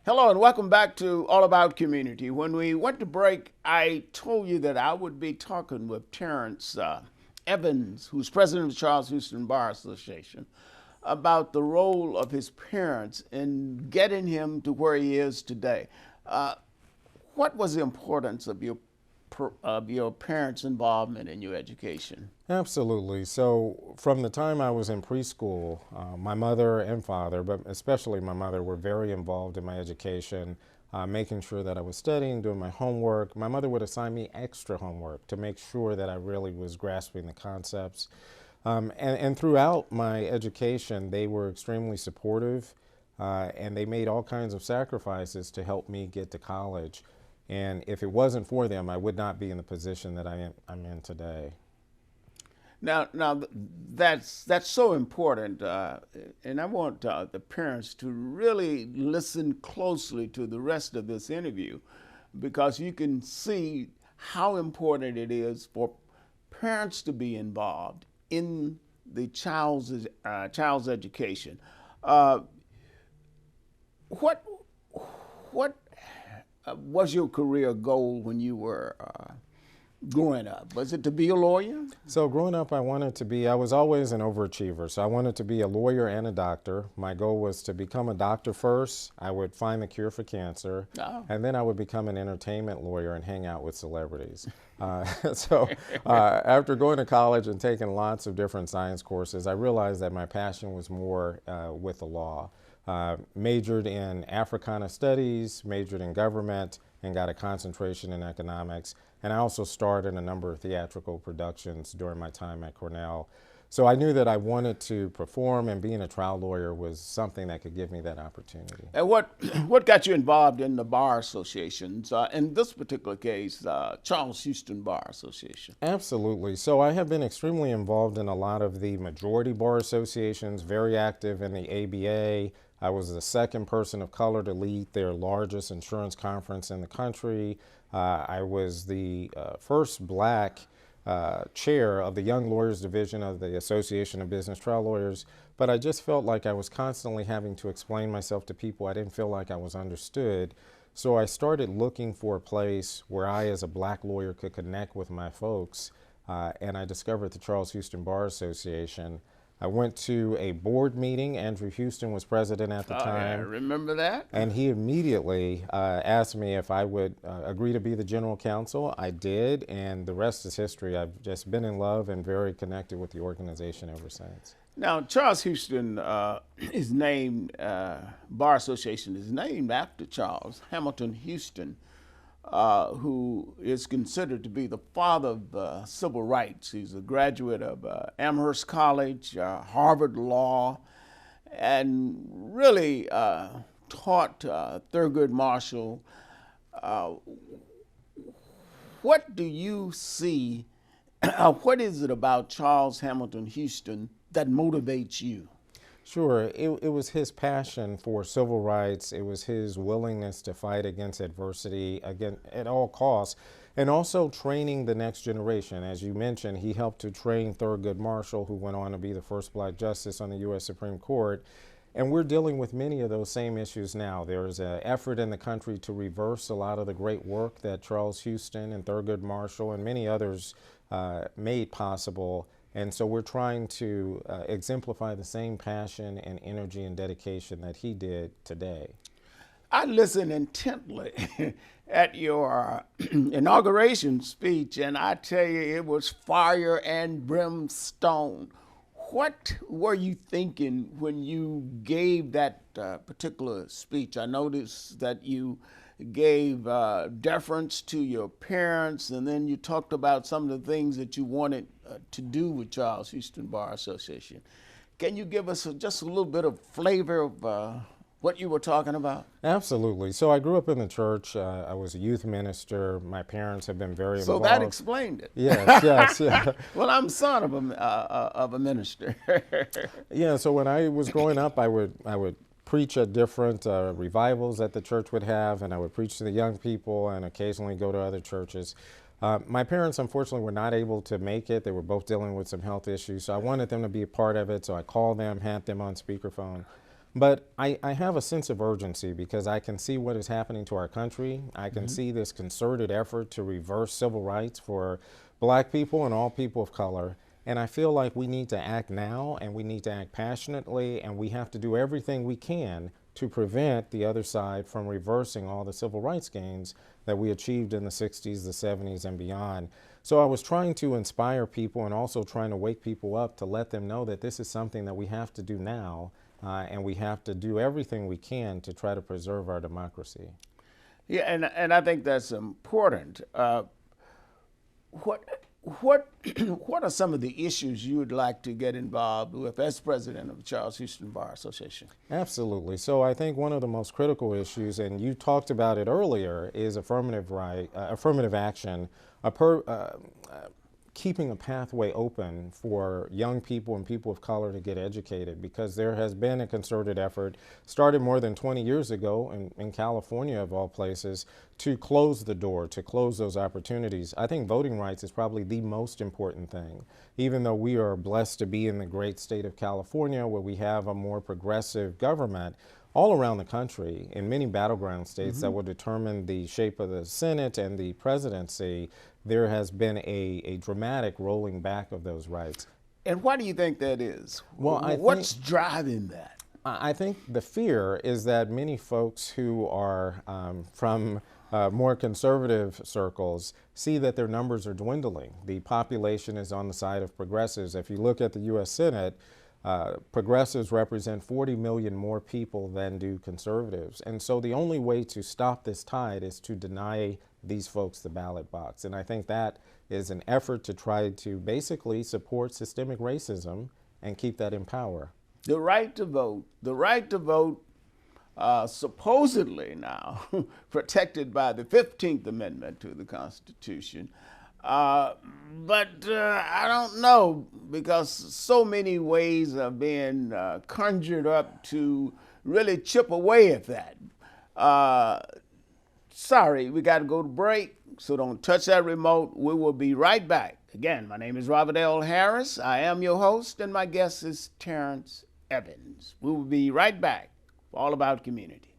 Hello and welcome back to All About Community. When we went to break, I told you that I would be talking with Terrance Evans, who's president of the Charles Houston Bar Association, about the role of his parents in getting him to where he is today. What was the importance of your parents' involvement in your education? Absolutely. So from the time I was in preschool, my mother and father, but especially my mother, were very involved in my education, making sure that I was studying, doing my homework. My mother would assign me extra homework to make sure that I really was grasping the concepts. And throughout my education, they were extremely supportive, and they made all kinds of sacrifices to help me get to college. And if it wasn't for them, I would not be in the position that I'm in today. Now, that's so important, and I want the parents to really listen closely to the rest of this interview, because you can see how important it is for parents to be involved in the child's education. Uh, what what was your career goal when you were growing up? Was it to be a lawyer? So growing up, I was always an overachiever. So I wanted to be a lawyer and a doctor. My goal was to become a doctor first. I would find the cure for cancer, and then I would become an entertainment lawyer and hang out with celebrities. After going to college and taking lots of different science courses, I realized that my passion was more with the law. Majored in Africana studies, majored in government, and got a concentration in economics. And I also starred in a number of theatrical productions during my time at Cornell. So I knew that I wanted to perform, and being a trial lawyer was something that could give me that opportunity. And what got you involved in the bar associations? In this particular case, Charles Houston Bar Association. Absolutely. So I have been extremely involved in a lot of the majority bar associations, very active in the ABA. I was the second person of color to lead their largest insurance conference in the country. I was the first black chair of the Young Lawyers Division of the Association of Business Trial Lawyers, but I just felt like I was constantly having to explain myself to people. I didn't feel like I was understood. So I started looking for a place where I, as a black lawyer, could connect with my folks, and I discovered the Charles Houston Bar Association. I went to a board meeting. Andrew Houston was president at the time. Yeah, remember that? And he immediately asked me if I would agree to be the general counsel. I did, and the rest is history. I've just been in love and very connected with the organization ever since. Now, Charles Houston is named, Bar Association is named after Charles Hamilton Houston, who is considered to be the father of civil rights. He's a graduate of Amherst College, Harvard Law, and really taught Thurgood Marshall. Uh, what do you see? What is it about Charles Hamilton Houston that motivates you? Sure, it was his passion for civil rights. It was his willingness to fight against adversity at all costs, and also training the next generation. As you mentioned, he helped to train Thurgood Marshall, who went on to be the first black justice on the U.S. Supreme Court. And we're dealing with many of those same issues now. There's an effort in the country to reverse a lot of the great work that Charles Houston and Thurgood Marshall and many others made possible. And so we're trying to exemplify the same passion and energy and dedication that he did today. I listened intently at your inauguration speech, and I tell you, it was fire and brimstone. What were you thinking when you gave that particular speech? I noticed that you gave deference to your parents, and then you talked about some of the things that you wanted to do with Charles Houston Bar Association. Can you give us just a little bit of flavor of what you were talking about? Absolutely. So I grew up in the church. I was a youth minister. My parents have been very So involved. that explained it. Yes, yes, yeah. Well, I'm son of a minister. Yeah, so when I was growing up, I would preach at different revivals that the church would have, and I would preach to the young people and occasionally go to other churches. My parents, unfortunately, were not able to make it. They were both dealing with some health issues, so I wanted them to be a part of it, so I called them, had them on speakerphone. But I have a sense of urgency because I can see what is happening to our country. I can see this concerted effort to reverse civil rights for black people and all people of color. And I feel like we need to act now, and we need to act passionately, and we have to do everything we can to prevent the other side from reversing all the civil rights gains that we achieved in the 60s, the 70s, and beyond. So I was trying to inspire people and also trying to wake people up to let them know that this is something that we have to do now, and we have to do everything we can to try to preserve our democracy. Yeah, and I think that's important. What what what are some of the issues you would like to get involved with as president of the Charles Houston Bar Association? Absolutely. So I think one of the most critical issues, and you talked about it earlier, is affirmative action, keeping a pathway open for young people and people of color to get educated, because there has been a concerted effort started more than 20 years ago in California, of all places, to close the door, to close those opportunities. I think voting rights is probably the most important thing. Even though we are blessed to be in the great state of California, where we have a more progressive government, all around the country, in many battleground states that will determine the shape of the Senate and the presidency, there has been a dramatic rolling back of those rights. And why do you think that is? Well, What's driving that? I think the fear is that many folks who are from more conservative circles see that their numbers are dwindling. The population is on the side of progressives. If you look at the U.S. Senate, progressives represent 40 million more people than do conservatives. And so the only way to stop this tide is to deny these folks the ballot box. And I think that is an effort to try to basically support systemic racism and keep that in power. The right to vote, supposedly now protected by the 15th Amendment to the Constitution. But I don't know, because so many ways are being conjured up to really chip away at that. Sorry, we got to go to break, so don't touch that remote. We will be right back. Again, my name is Robert L. Harris. I am your host, and my guest is Terrance Evans. We will be right back for All About Community.